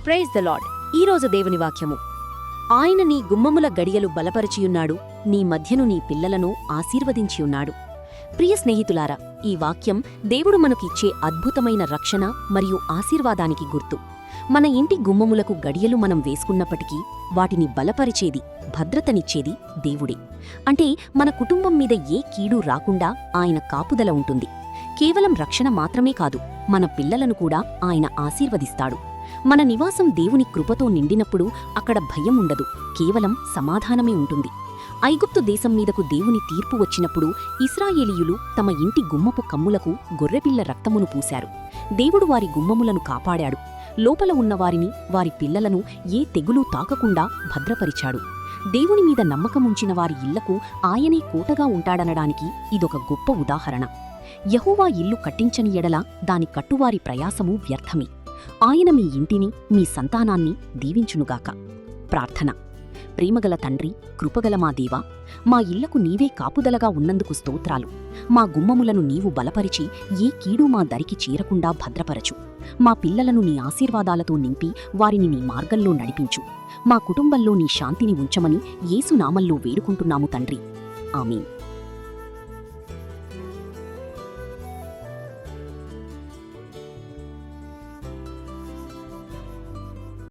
Praise the lord. ఈరోజు దేవుని వాక్యము. ఆయన నీ గుమ్మముల గడియలు బలపరచియున్నాడు, నీ మధ్యను నీ పిల్లలను ఆశీర్వదించియున్నాడు. ప్రియ స్నేహితులారా, ఈ వాక్యం దేవుడు మనకిచ్చే అద్భుతమైన రక్షణ మరియు ఆశీర్వాదానికి గుర్తు. మన ఇంటి గుమ్మములకు గడియలు మనం వేసుకున్నప్పటికీ వాటిని బలపరిచేది, భద్రతనిచ్చేది దేవుడే. అంటే మన కుటుంబం మీద ఏ కీడు రాకుండా ఆయన కాపుదల ఉంటుంది. కేవలం రక్షణ మాత్రమే కాదు, మన పిల్లలను కూడా ఆయన ఆశీర్వదిస్తాడు. మన నివాసం దేవుని కృపతో నిండినప్పుడు అక్కడ భయం ఉండదు, కేవలం సమాధానమే ఉంటుంది. ఐగుప్తు దేశం మీదకు దేవుని తీర్పు వచ్చినప్పుడు ఇశ్రాయేలీయులు తమ ఇంటి గుమ్మపు కమ్ములకు గొర్రెపిల్ల రక్తమును పూశారు. దేవుడు వారి గుమ్మములను కాపాడాడు. లోపల ఉన్నవారిని, వారి పిల్లలను ఏ తెగులూ తాకకుండా భద్రపరిచాడు. దేవుని మీద నమ్మకముంచిన వారి ఇళ్లకు ఆయనే కోటగా ఉంటాడనడానికి ఇదొక గొప్ప ఉదాహరణ. యెహోవా ఇల్లు కట్టించని ఎడల దాని కట్టువారి ప్రయాసము వ్యర్థమే. ఆయన మీ ఇంటిని, మీ సంతానాన్ని దీవించునుగాక. ప్రార్థన. ప్రేమగల తండ్రి, కృపగల మా దేవా, మా ఇళ్లకు నీవే కాపుదలగా ఉన్నందుకు స్తోత్రాలు. మా గుమ్మములను నీవు బలపరిచి ఏ కీడు మా దరికి చేరకుండా భద్రపరచు. మా పిల్లలను నీ ఆశీర్వాదాలతో నింపి వారిని నీ మార్గంలో నడిపించు. మా కుటుంబంలో నీ శాంతిని ఉంచమని యేసు నామంలో వేడుకుంటున్నాము తండ్రి. ఆమేన్.